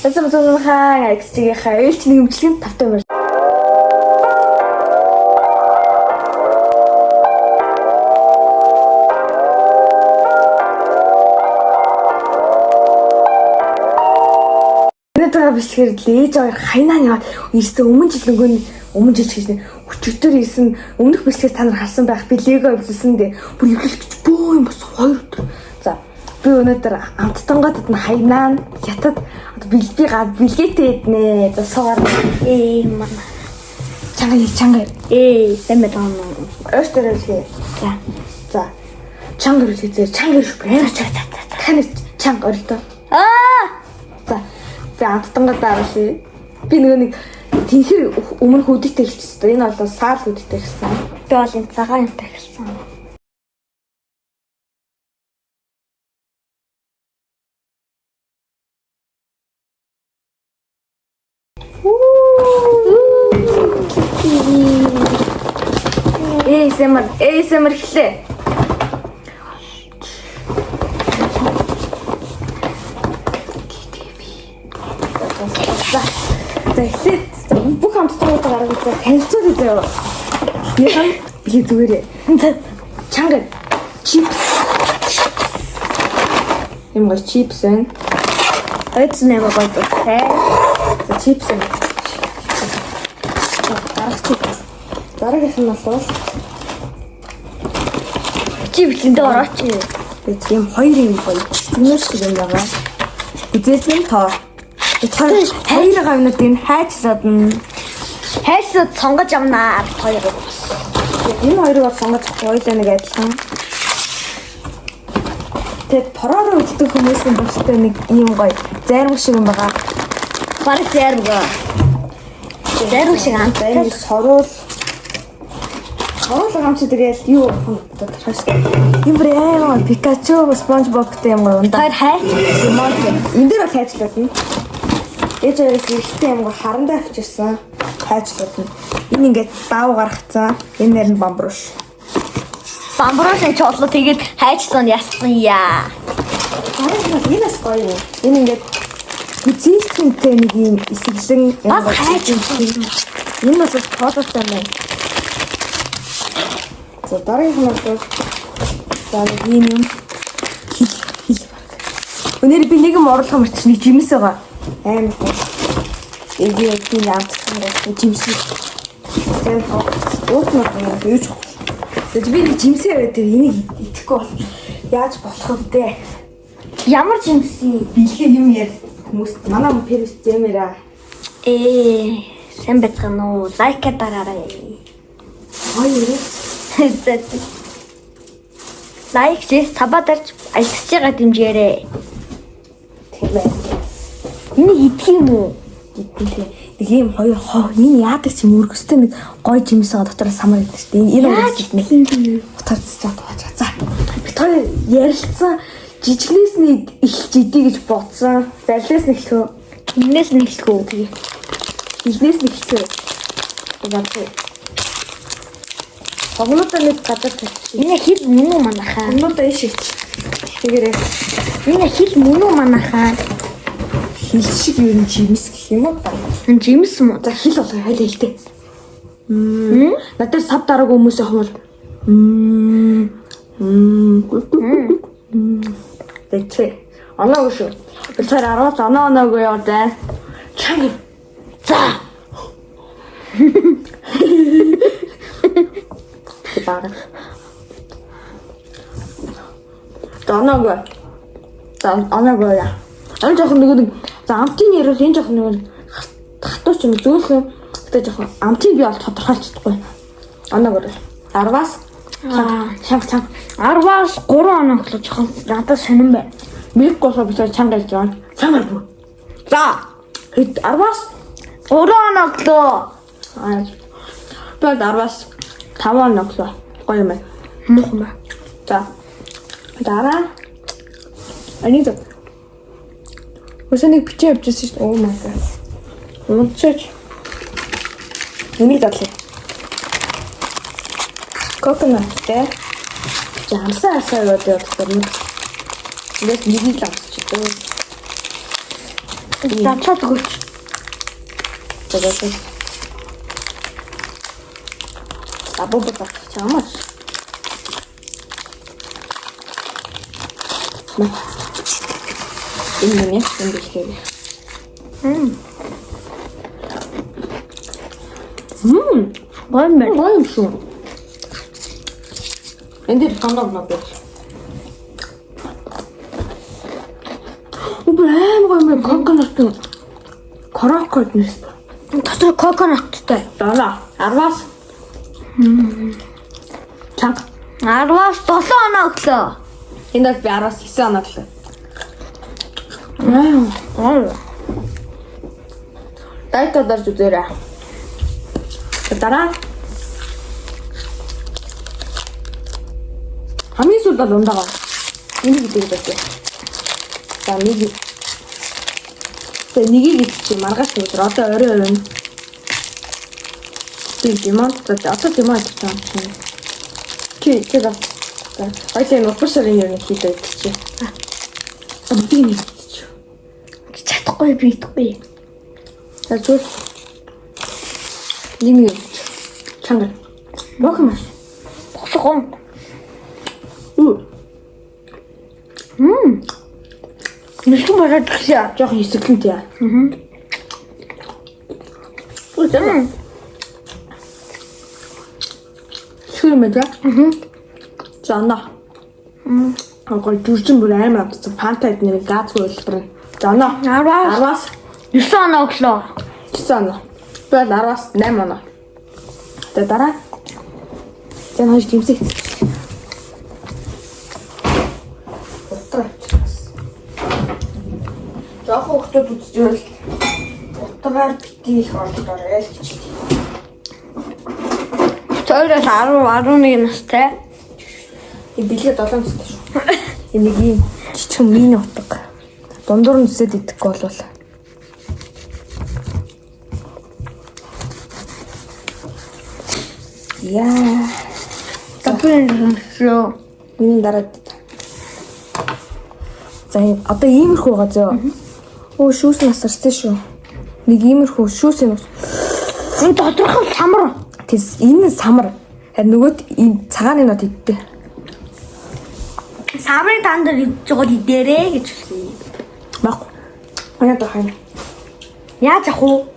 Хаа XG-ийнхаа ээлж нэмжлэгийн 5 мөр. Өнөөдөр бишгээр лээж аваар хайнаа яваад ирсэн өмнө жил гэж өчигдөр ирсэн өмнөх бишгээс та нар харсан байх би лего эвлүүлсэн дээ. Бүр эвлүүлчих бөө юм бас 2 өдөр. За би өнөөдөр амттангад нь хайнаа хятад бэлгээтэй эднэ. За суугаар мана чанга сайн байна. Өөртөө хэлээ. За чанга хэлээ. Чанга шүпрэ. Таны чанга өртөө. За амттангад дааруулъя. Би нэг тэнхэр өмнө хөдөлтэй хэлчихсэн. Энэ бол саар хөдөлтэй гэсэн. Би бол энэ цагаан юмтай хэлсэн. ASMR хэлээ. За эхлээд бүх хамтдаа гаргаж танилцуулъя заяа. Яхан би зүгээрээ. Чанга чипс. Юм гоо чипс энэ. Эц нэмэ гоо. За чипс энэ. Дараагийнх нь бол чипсэнд орооч. Тийм хоёрын гоё. Тэмээс шиг юм байгаа. Үзээсэн тоо. Хоёр гавнуудын хайцлаад сонгож авнаа хоёр. Энэ хоёрыг бол сонгож хоёулаа нэг адилхан. Тэгээд пороор үздэг хүмүүсийн бэлтээ нэг юм гоё зарим шиг юм байгаа. Бараг зарим шиг амтай сорол хамч тэгээд юу тодорхойш. Юм брэм Пикачу, SpongeBob гэдэг юм уу? Тэр хайц энэ дээр бол хайцлаад нь. Ээжээс ихтэй юм харандаа авчирсан хайчлууд нь. Энэ ингээд даав гаргацсан. Энэ нэр нь бамбруш. Бамбрушын чоолоо тэгээд хайчлууд яссан яа. Энэс гоё. Энэ ингээд үзүүлэлттэй нэг юм эсгэлэн юм хайчлууд. Энэ бол тоололтой байна. За дараагийн нь бол за ийм юм хил баг. Өнөөдөр би нэг юм оруулах юм чи нэг жимс байгаа. Амар тийм амтсан жимс. Тэгээд уутнаа юуч. Тэгээд би нэг жимсээ байдаг энийг идэхгүй бол яаж болох вэ? Ямар жимс бэлгээ юм яа хүмүүс манай перс зэмэра. Сайн бацхан уу лайк дараарай. Хоёр. Лайк хийх табадарч альсж байгаа дэмжээрэй. Тийм. Энэ идэх юм уу? Идэх. Нэг юм хоёр энэ яадаг ч юм өргөстэй нэг гой жимсээ дотор самар идэх шүү дээ. Энэ өргөстэй нэг утаарч чадваач. За. Би тэр ярилцсан жижигнээс нь эхэлж идэ гэж бодсон. Зарлаас нь эхлэв. Энээс нь эхлэв. Тэгээ. Эхнээс нь эхэлсэн. За. Хогнуудаа нэг гадар тавьчих. Энэ хил мөн үү манайхаа? Хогнуудаа иш ич. Тэгээрээ. Энэ хил мөн үү манайхаа? Хил шиг юу жимс гэх юм уу? Энэ жимс юм уу? За хил болгоо хайлаа хэлтэй. Надад сав дараагүй хүмүүс ахмал. Тэгчээ. Оноо шүү. Тэр 10-аас оноогүй яваа даа. Чанга. За. Бага. Оноогүй. За оноогүй яа. Энэ жоохон нэг амтын нэр бол энэ жоохон нэг хатууч юм зөөх юм. Гэтэ жоохон амтын би бол тодорхойлчихгүй. Оноогүй. 10-аас чанга 10-аас 3 оноо болоо жоохон надад сонирн байна. Мэг госоо бисаа чанга гэж байна. Чанга бүү. За 10-аас 3 оноо болоо. Би 10-аас 5 оноо болоо. Гоё юм байна. Мөх юм байна. За дараа аний зөв өсөнийг бичиж авчихсан шүү дээ. Oh my god. Унтчих. Энийг задлаа. Coconut те. Жамсаа асаа яваад явдаг юм. Ингээд нэг л авчихдаг. Замцаад өгөөч. Тэгээд абуу бат чамаас. Энэ нь яасан бэлхээ. Гойм шүү. Энд дээр хангав надад. Брэм коконат. Крокод нэс. Дотор коконаттай. Даа. 10-аас. Чанга. 10-аас 7 оноо өглөө. Энэ бол би 10-аас 9 оноо өглөө. Дайт ударж үзээрэй. Дараа. Хамгийн сүүлд бол ундагаа. Энийг идэх байлээ. За нэг. Нэгийг идчих маргааш өдөр одоо орой. Би димон одоо димон идчихсэн. За. Ажил нуурсарын юм хийдэг чи. Би нэг идчих. Чадахгүй би идэхгүй. За зүг. Нимээ. Чанга. Бохмаш. Босгон. Мэдгүй болоод гişээ. Жохон хэсэглэнтэй. Шүрмэдэ. Зана. Гол дүржин бүр амар амтсан. Фантад нэр газгүй хэлбэр. Зана. 10-аас 9 оноо өглөө. 9 оноо. Бэл 10-аас 8 оноо. Тэ дараа. Тэн хойш гимсэх. Жохон хөлтөд үзчихвэл утгаар битгий их олдорой л гэж. Тойроос 10-11 настай. И бэлгээ 7 настай шүү. Энийг ийм жижиг мини утга. Дундуур нь үсээд идэхгүй болвол. Яа. Тапын шүү. Миний дараад. За одоо иймэрхүү байгаа зөө. Өө шүүс насарсан шүү. Нэг иймэрхүү шүүс юм. Энэ тодорхой самар. Тэс энэ самар. Харин нөгөөд ийм цагааны нот иддэг. Самрын танд идэж байгаа идээрээ гэж хэлсэн. Баг. Аяа та хайна. Яаж ах уу?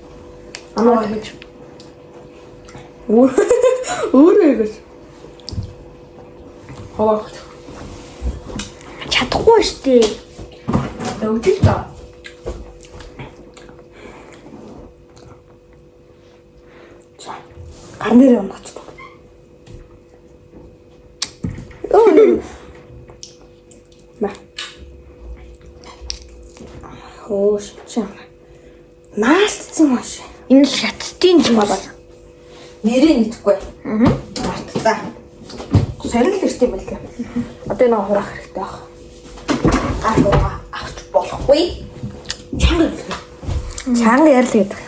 Амаа гэж. Өөрөө гэж. Хаваа. Чадахгүй штэ. Өвчл та. Гар нэрээ унаач. Ма. Хөөш чам. Наалтсан маш. Энэ шатстын юм байна. Нэрээ нэтгэхгүй. Мартцаа. Сорил хэрэгтэй байлаа. Одоо нэг хураах хэрэгтэй баг. Авч болохгүй. Чанга ярил гэдэг.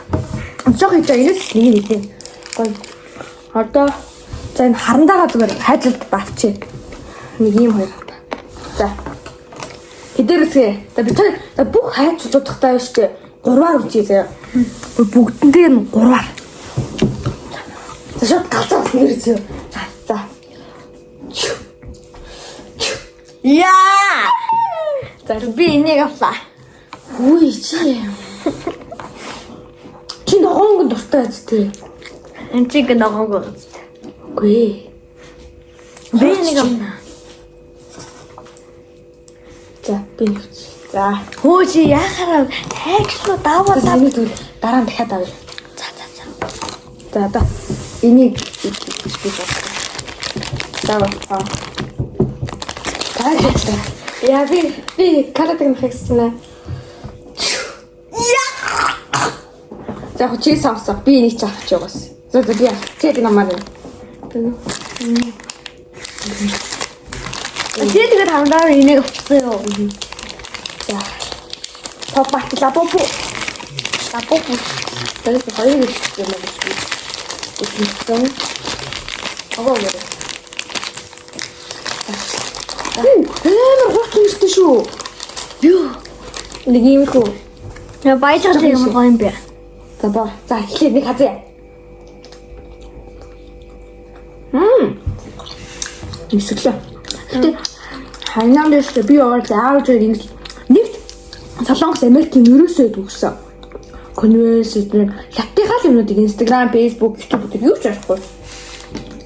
Жог хийж энэс нэг нэгэн. Гой. Одоо за энэ харандаага зүгээр хайдлалд бавчээ. Нэг юм хоёр. За. Хэдэрсгээ. За би та бүх хайдлуудтай байна шүү дээ. 3-аар үчээ заяа. Бүгдэндээ нь 3-аар. За шууд галзаа нэрээ. За. Яа! За би энийг авлаа. Үгүй чи. Чи ногоон дуртай зү. Энэ чиг ногоог. Үгүй. Би энийг авлаа. За би нэг. За. Хөө чи яхаараа тайгшлуу даваа За нэг дараа нь дахиад авъя. За. Энийг би бодлоо. За. Яа би каратэг нөхөсчнэ. За чи сонсоо би энийг ч авч яваас. За би тэгээд намаар. Тэгээд хамдаа энийг авчихсан юу? За. Папа лапопо. Тэгээд хоёр гэж юм байна. Үгүй. Агуу. Хөөе, хурц үнэтэй шүү. Юу? Нэг юм хөө. Баялаг юм гоё юм бэ. За боо. За эхлээд нэг хазъя. Эсвэл. Гэтэ хайнаа дэс би яваад аавч нэг Солонгос Америкийн ерөөсөө төгссөн. Converse латихаа л юмнуудыг Instagram, Facebook, YouTube-ийг юу ч арахгүй.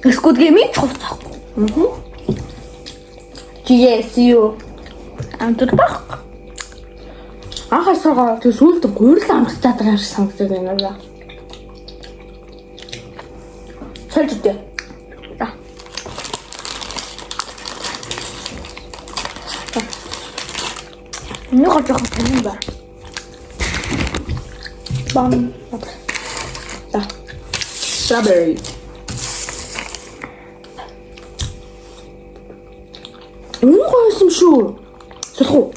Squid Game-ийг цогцоохгүй. GSU амтд баг. Анхаасаа тэг сүлд гурил амрах цаадаг юм шиг санагдаад байна аа. Сольжтэй. За. Нэг жоохон тань ба. Бам. За. Strawberry. Гойсон шүү. Сулах уу?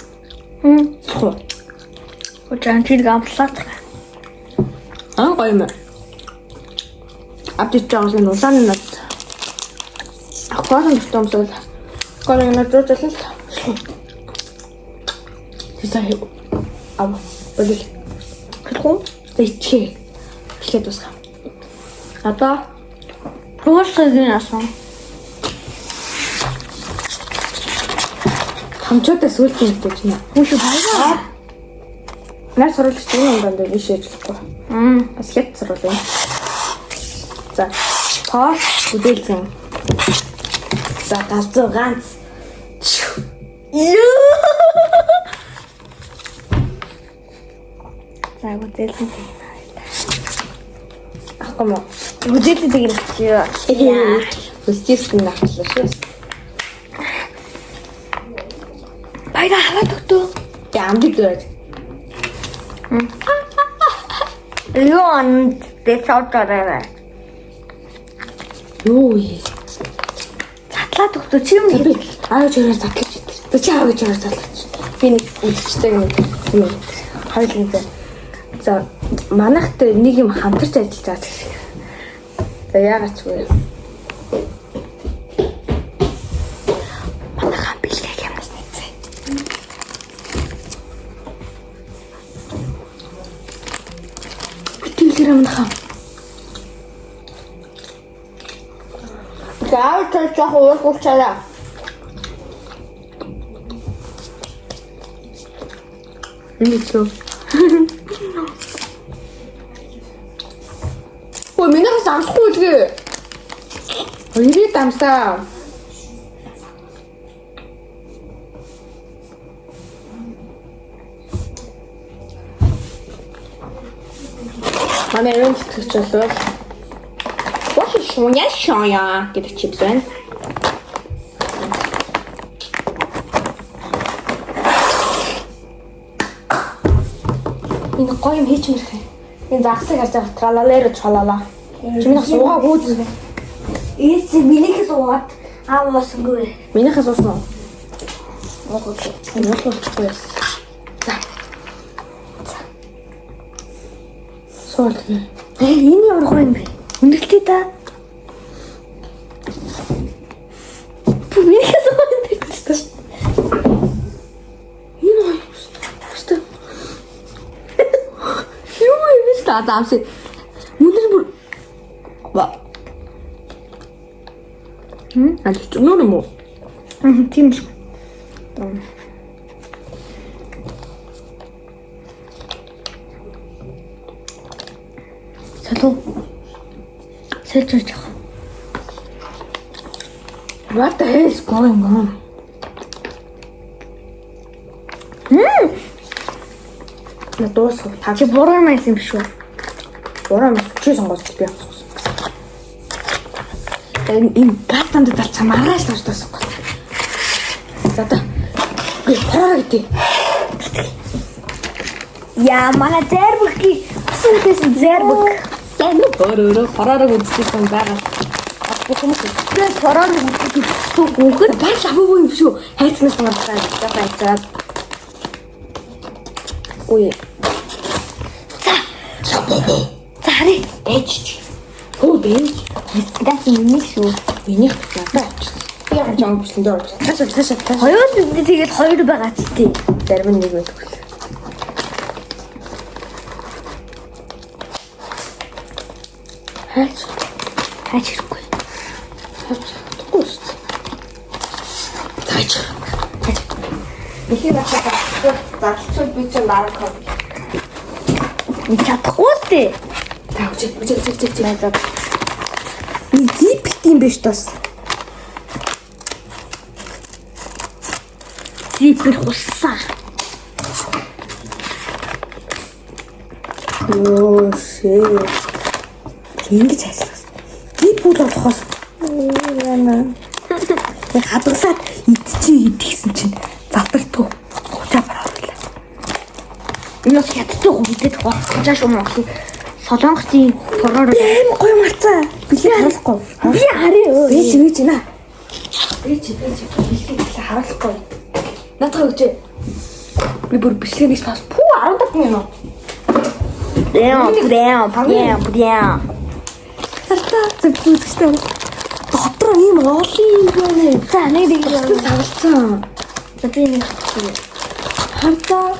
Сулах. Очаан чиг амтлаад. Гоё юм. Апдейт жаагийн улааны над. Ахваа томсол. Гол нэг дөрөв. Тэсээ. Ав. Болил. Хөө? Тэчээ. Эхлээд усаа. Одоо руусгийн асан. Хамчаатай сүлтийн гэж нэ. Хүүш баяа. Наа сурвалж тийм юм даа биш ээж гэхгүй. Бас хэд сурвал юм. За. Тоо үдэлцэн. За галзуу ганц. За үдэлцэн. Ахгүй мó. Үдэлцэн тийм яа. Үстэйсэн нахлаа шүү. Баяа хаваад өгтөө. Ямдик дөрөж. Юунд дэцаутараа. Юу ээ. Затлаад өгтөө чи юм би аавч өрөө затлаж идэв. Чи аавч өрөө затлаж. Би нэг үдчтэй юм. Хоёулаа. За манайхт нэг юм хамтарч ажиллаж байгаа гэх шиг. За яагаад ч вэ? Манайхан бэлэг юмнаас нэгцээ. Битүүлэр манайхан. Заавал чах уурчаараа. Нэмэлт. Ой, минийхээс амсахгүй үлгээ. Ирээд амсаа. Манай энэ төч болов. What is шоя гэдэг чипс байна. Энэ гоё юм хийж мэрх юм. Энэ загсыг харж байгаа тралалэр чалала. Чинийх суугаа гүйд. Эс минийхээс уугаад ааваасгүй. Минийхээс уусна уу? Окей. Энэ болчихгүй. За. Суулт. Энэ ямар гоё юм бэ? Үнэлтээ та. Минийхээс уугаад гэж. Энэ гоё юм шүү. Юу юм бэ? Таамси. Мөндөр бүр ба. А ч нөр юм уу? Тийм л. Салуу. Сэлж яах. What the hell is going on? На дуусах. Та Чи буруу юм байсан юм шүү. буруу юм чи сонгоос би авсан. Энэ гатанд залч маргааш таарч тасан. За та. Би хараа гэдэг. Яа, манай зэрбүки. Сүнхэс зэрбүк. Сайн өөрөө хараараа үзчихсэн байгаа. Бүх юм шиг. Би хороор үзчих. Хүүхэд бааш аваагүй юм шүү. Хайцнаас гаргаж байгаа. Ой. Зари. Ээж. Хөө бэж. Гас миний шүү. Минийх надад очсон. Би яг жаа бичлэн дээр очсон. Цаашаа. Хоёр тэгээд хоёр байгаа ч тий. Зарим нь нэг байх. Хайч. Хайч хэрэггүй. Хайч. Тэгэхгүй шүү дээ. Хайч. Хайч. Ихийг achаа задлчул би ч дараа код. Би чадахгүй дээ. Та үжиг. Би зипт юм биш тас. Зипэр хуссаа. Оо шээ. Ингэж хайсаас. Зип бол болохоос. Яна. Яг хадгалаад идчихсэн чинь завдагдгүй. Хучаа бараалаа. Энэ бас яддаг уу гэдэг гоо. Жааш өмнө Солонгосын хороор Эм гоё марцаа. Билээ харуулахгүй. би харъя. Бэж нэ. Бэж. Билээ харуулахгүй. Надад өгчээ. Би бүр бичлэгээс бас пүү 15 минут. Прям. Талтаа зөвхөстэй. Дотроо ийм олон юм байна. За нэг Савлцсан. За би нэг Хантаа.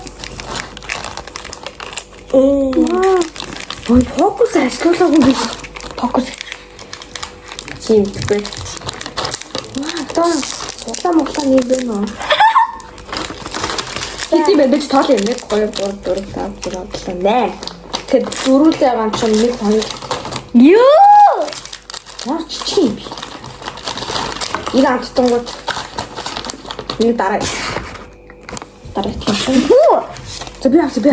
Ой, фокус ашиглуулаагүй би. фокус. Чим бэ? Тоо. Моглаа нэг байна уу? Тийм байх гэж тоол юм. 1 2 3 4 5 6 7 8. Тэгэхээр дөрүүлээ байгаа юм чинь 1 2 Юу? чичиг юм би. Нэг амттангууд нэг дараа тийм. За би авсан.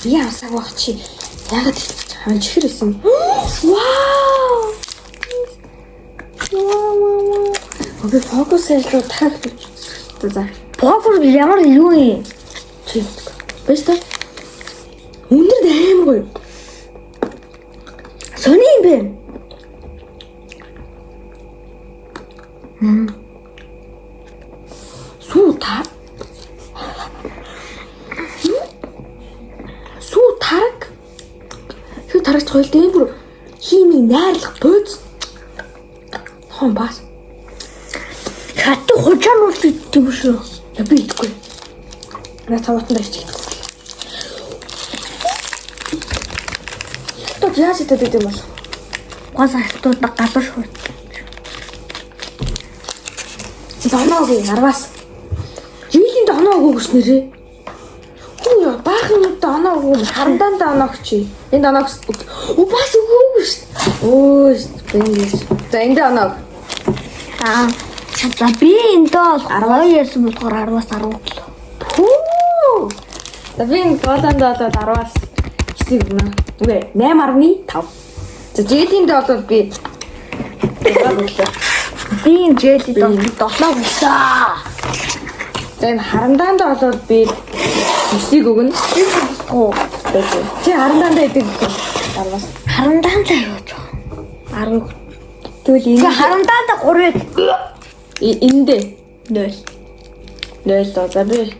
Би авсаг баг чи. Ягаад хань чихэрсэн. Вау! Окей, фокус хэлээ дахиад. За. Фокус ямар юу юм? Чи. Бэстэ. Өндөр аим гоё. Сони юм бэ? Суута. Суутараг. Хүү тарагч хойл дэм бүр хими найрлах бууз. Хон бас. Хату хучаанууд идэв шүү. Би идэхгүй. На тавтан дэж идэхгүй. Тот яаж идэв юм бол? Гас хатууд гадар шүү. Зоноогүй 10-аас. Жилийн доноогүй гэж нэрээ. Хүү яа баахан нүд доноогүй харандаан доноогч. Энэ доноогч. Бас өгөөгүй шүү. Өө бэнгээс. За энэ доноог. За би энэ доо 12-ээс болохоор 10-аас 10 кг. Хүү. За би энэ голонд болоод 10-аас хэсэг өгнө. Үгүй 8.5. За жилийн доо бол би Би энэ жэли доо 7 гисаа. За энэ харандаанд болоод би хэсэг өгнө. Оо. Чи харандаанд идэг гэх. 10-аас. Харандаан заа юу ч. 10. Тэгвэл энэ харандаанд 3-ыг эндээ 0 доо. За би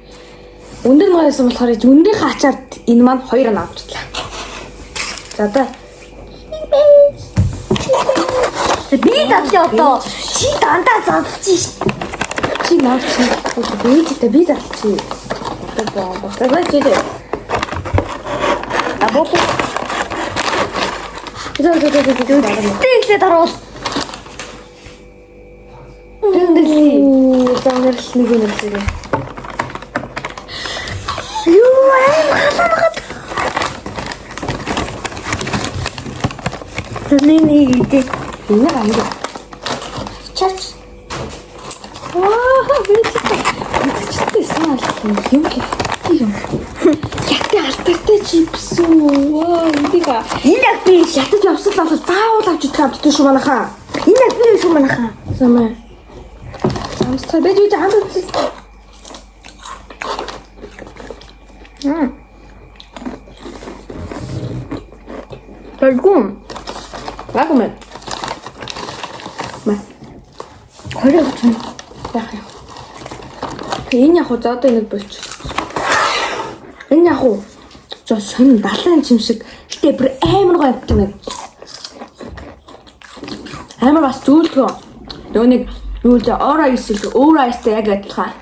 өндөр маасан болохоор өндөрийнхөө ачаад энэ маань 2 нь авчихлаа. За за. би задлаа одоо. Чи дандаа задлчих ш. Чи навчих. Бээжтэй би задлчих. За баа чи дээ. Абоо. Тэглээ даруул. Зангэрл нэг юм шиг. Юу аим хасанахад. Тэний идэ. Энэ англи. Чач. Ваа, битээ санаа юм. Ятэ алтартай чипс үү? Ваа, эндига. Энэ яг би Ятаж явсал бол заавал авч идэх амттай шүү манайхаа. энэ яг би шүү манайхаа. Замаа. Замстай бэж үгүй хамт үзсэн. Тэгвэл Лагмэ. Мэ. хориг чинь Яах юм. Энэ яг за одоо нэг болчих. Энэ яг жоо сонь далайн чим шиг гэтээ бүр амар гоё амт юм. Амар бас зүйлгүй. Нөгөө нэг юу л ора эсвэл өөр айстай яг адилхан.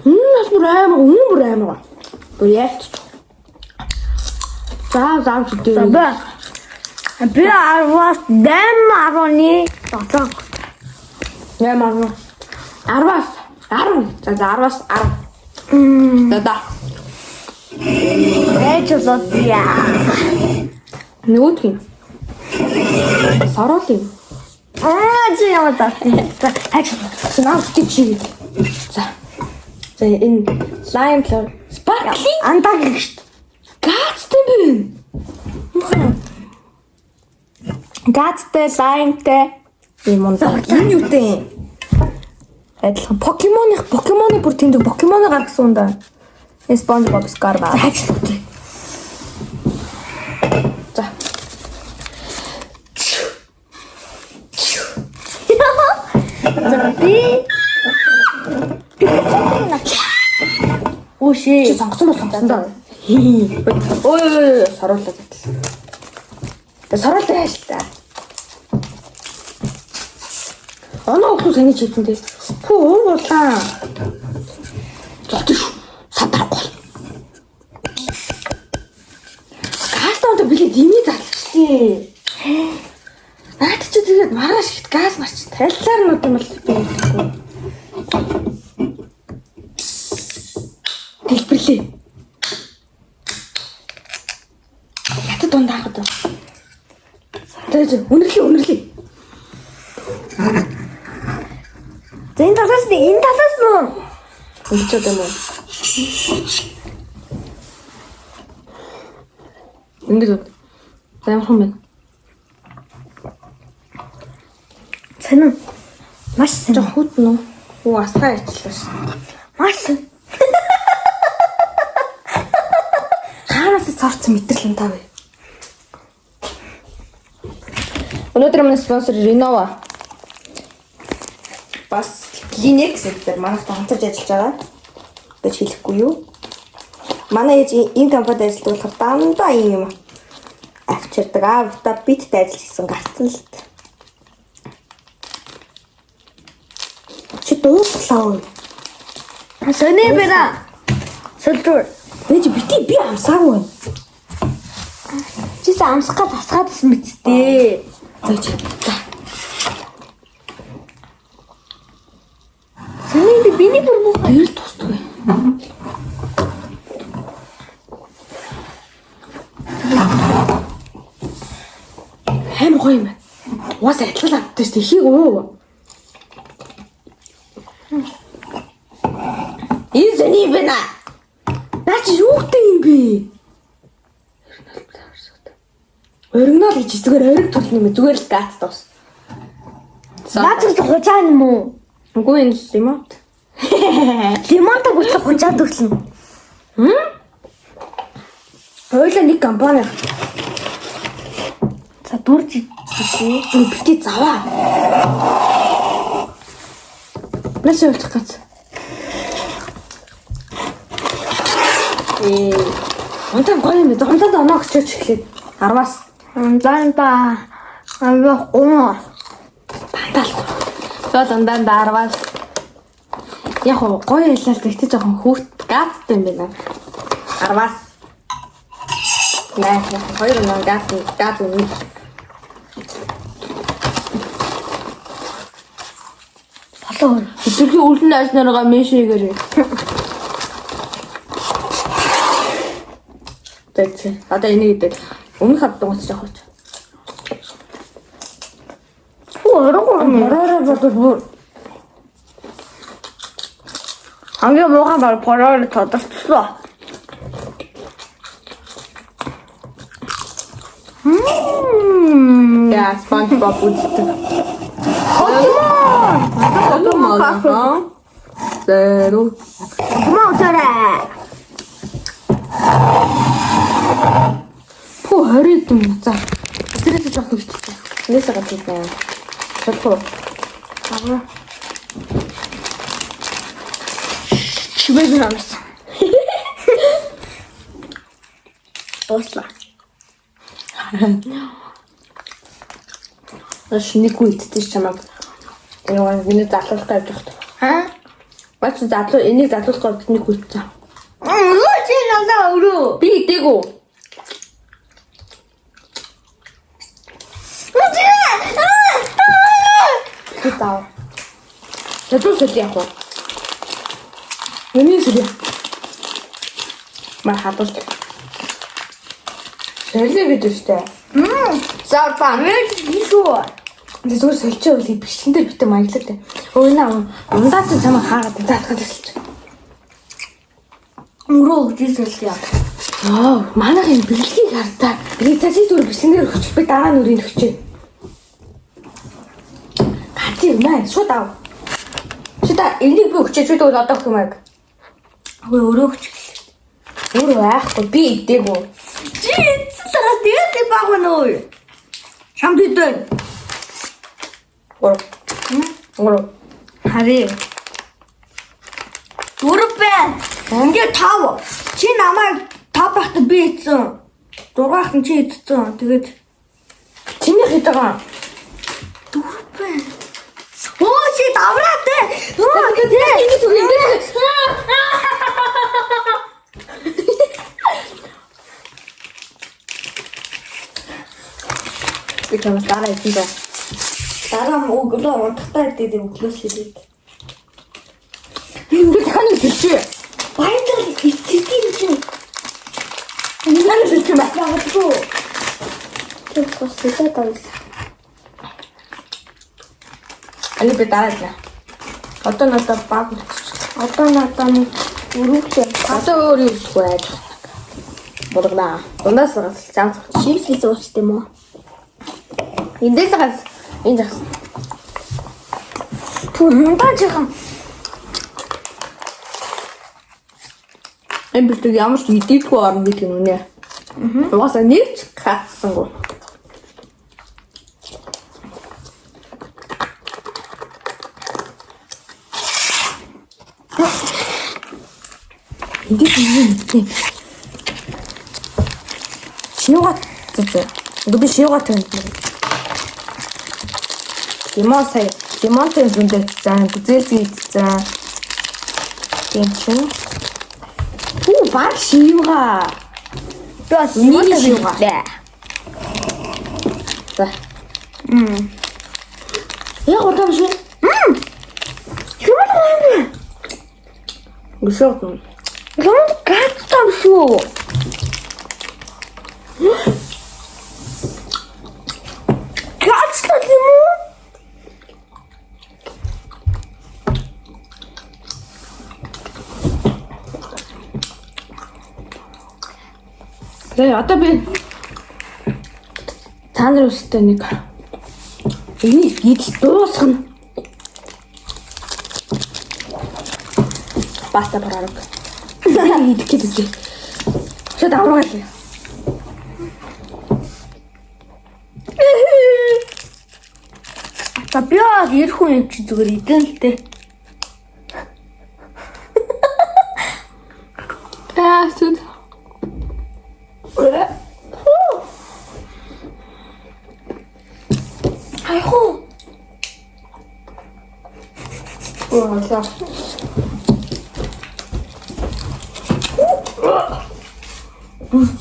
Нас бүр амар. Бүр яарч. Заавч За дээ. бай. Би 10-аас 8.7. Яа маа. 10-аас 10. За 10-аас 10. Да. Ээж зодъя. Нөгөөдх юм. Сорол юм. Чи ямар таатай. За хаач. Наавч чи. За. За энэ лайм флор. Sparkling Андаг шүү дээ. газтай байна. Газтай, лаймтай. Ийм ундаг. Энэ юутэй? Адилхан покемоны бүр тэнд покемоны гаргасан юм да. SpongeBob SquarePants. Хаачлуутай. За. За би Оши. Чи сонгосон бол сонгосон даа. Ой, саруулаа гэтэл. Саруулаа яаж та. Оноо өгөх саний чийсэн дээ. Хөө уулаа. Зотш. Садарахгүй. Гастонтой билет имий залчихлээ. Наад чи тэгээд маргааш ихт газ марч тарилцаар нүүд юм бол би хэлэхгүй. Дэлбэрлээ. Ятад дундаа хаад. Тэгээд үнэрлээ. За энэ талаас нь Үлчээд юм уу? Ингээд займхан байна. цэнэ. Маш цэнэ. Жоо хүүтэн үү? Оо асгаа ичлээ ш. Маш цэнэ. Хаанаас цаарцсан мэдрэл юм таа вэ? Өнөөдөр манай спонсор Renova. Бас Kleenex гэдэг манайтай хамтарч ажиллаж байгаа. Гэж хэлэхгүй юу? Манай ээж энэ компанид ажилладаг болохоор дандаа ийм юм авчирдаг. Авта биттэй ажил хийсэн гарцсан л та. Чи дууслаа. Сони бина. Сэлдүр. Ээж би амсаагүй. Чи амсах гад тасгаадсан мэт дээ. За чи. За. Сони биний бүр бүх Дээр тусдаг. Хэм гоё юм. Уус адилхан авдаг шүү дээ. Ихийг уу. Энэ зэний бина. Наач юу гэдэг юм бэ? Оригинал гэж зүгээр ориг төлнө юм. Зүгээр л гац тоос. наад чи хужаа юм уу? Үгүй энэ лимонт. Лимонтой бүтлэг хужаа төглөн. Хойлоо нэг компани. За дурж Бити заваа. Нас явуулах гэж. Онтан гоё юм. Зомлоод оноо гэж хэлээд 10-аас Данда. Ава оо. дандаа. За дандаа 10-аас. Яг гоё ялал тэгтээ жоохон хүүт газтай юм байна. 10-аас. Наа, хоёр оноо газ үнэ. Болоо. Өчигдөр үлэн найснараа мэшээгээрээ. Тэгсэн. Одоо энийг идэх. Өмнөх хавдаг ус жаахч. Ороо бодвол хамгийн муухай бол бороо тодорчлоо. Яа, SpongeBob үздэг. Зэро. Мотороо. Пүү 20 юм за. Тэрээс жоох хөвчтэй. Нээсээ гадаг байна. Толгой. Аа. Чибэг намс. Осла. Шинийгүй идэж чамаг. Яа, миний залуулах гэж байна. Аа? Бац залуу энийг залуулах гэж бидний хүлцээ. Өрөө чи надаа өрөө. Би идээгүү. Таа. Тэдүү сэл яг уу. Миний сэл. Маа хатуул. Сэлээ гэж штэ. Сарпан. Ишүү. Зүгээр сэлчээ үл бичлэн дээр битэн маяглаа тэ. Өөний ундаа ч цамаа хаагаад заатгаад хэлчих. Өрөө гэж яа. Манайхын бэлгийг хартаа. Би цаашаа зүгээр бичлэн дээр өгч би дараа нь өрийн өгчээ. Гати маа шууд ав. Шида энийг би өгчээ чи тэгвэл одоо өгөх юм аа. Ой өрөө өгч. Өөр байхгүй би идээгүү. Чи цэцэрэ тэгээд баг нөө. Шамд идэн. Гурав. Хари. Дөрвэ. Ингээ 5. Чи намайг 5 байхдаа би ийдсэн. 6 байхдаа чи ийдсэн. Тэгээд Чиний хэд байгаа? дөрвэ. Оо чи давраатай. Энийг үг ингэж. Би чамаас дараа идэв. Дараа нь өглөө унтахтай дээр өглөөс хэлээд. Би таны хэлчихэ. Баярлал эцэгтэй чи. Наа хэлчих юм байна. Яагаад тэр бас хэлээд байна. Али би дараа идэв. Одоо надад баг. Одоо надаа нэг өрөвтэй. Одоо өөр юу хийх вэ? Бодгонаа. Дундаас цааш Чипсээс уучт юм уу? эндээс газ энэ жагс. Түндаа жихан. Энэ битүү ямар ч идэхгүй орно гэдэг юм нэ. Угаасаа нэг ч хатсангүй. Эндээс юм. Шиугаа зэ. Гүдэ шиугаа тань. Димонтэй зүндээ цаан, бүзэлсий цаан. Тийм чинь. Баг шиугаа. Бас Миний шиугаа. За. Яг удаа биш үү? Шиугаа. Гүшөөт. Ямар гацтай шүү. Гацтай юм уу? Тэгээ одоо би цаанар өстэй нэг энийг идэл дуусгана. Баста бараг. Идэх гэж. Шууд аврагал. За би ярих хүн чи зүгээр идэн л дээ. Сүд. Хайхуу. За.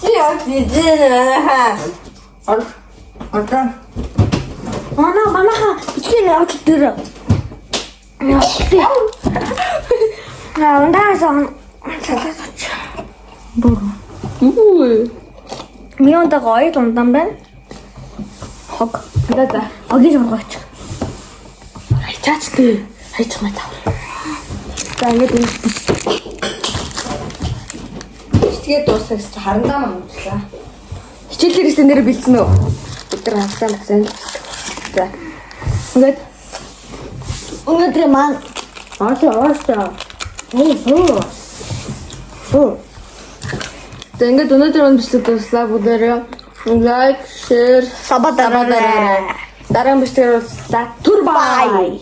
Яа дижээ. Орхон. Манайха бичгийн явж дээр. Ундаас цацаач. Миондаг ойл ундан байна. Хог. За. Огийн сургаач. Хайчаач тий. Хайчих маа цаа. За ингэж энэ. Тэгээд дуусах чи харандаа мамчлаа. Хичээл хэрэгсээ нэр бэлдсэн үү? Бид нар хагасаа мацсан. За. Ингээд Өнөөдөр маань аашаа. Тэгээд өнөөдөр мань бичлэг дуслаа бүгдээрээ лайк, шеэр, сабаа дараарай. Дараагийн бичлэгээр уулзлаа. Түр бай.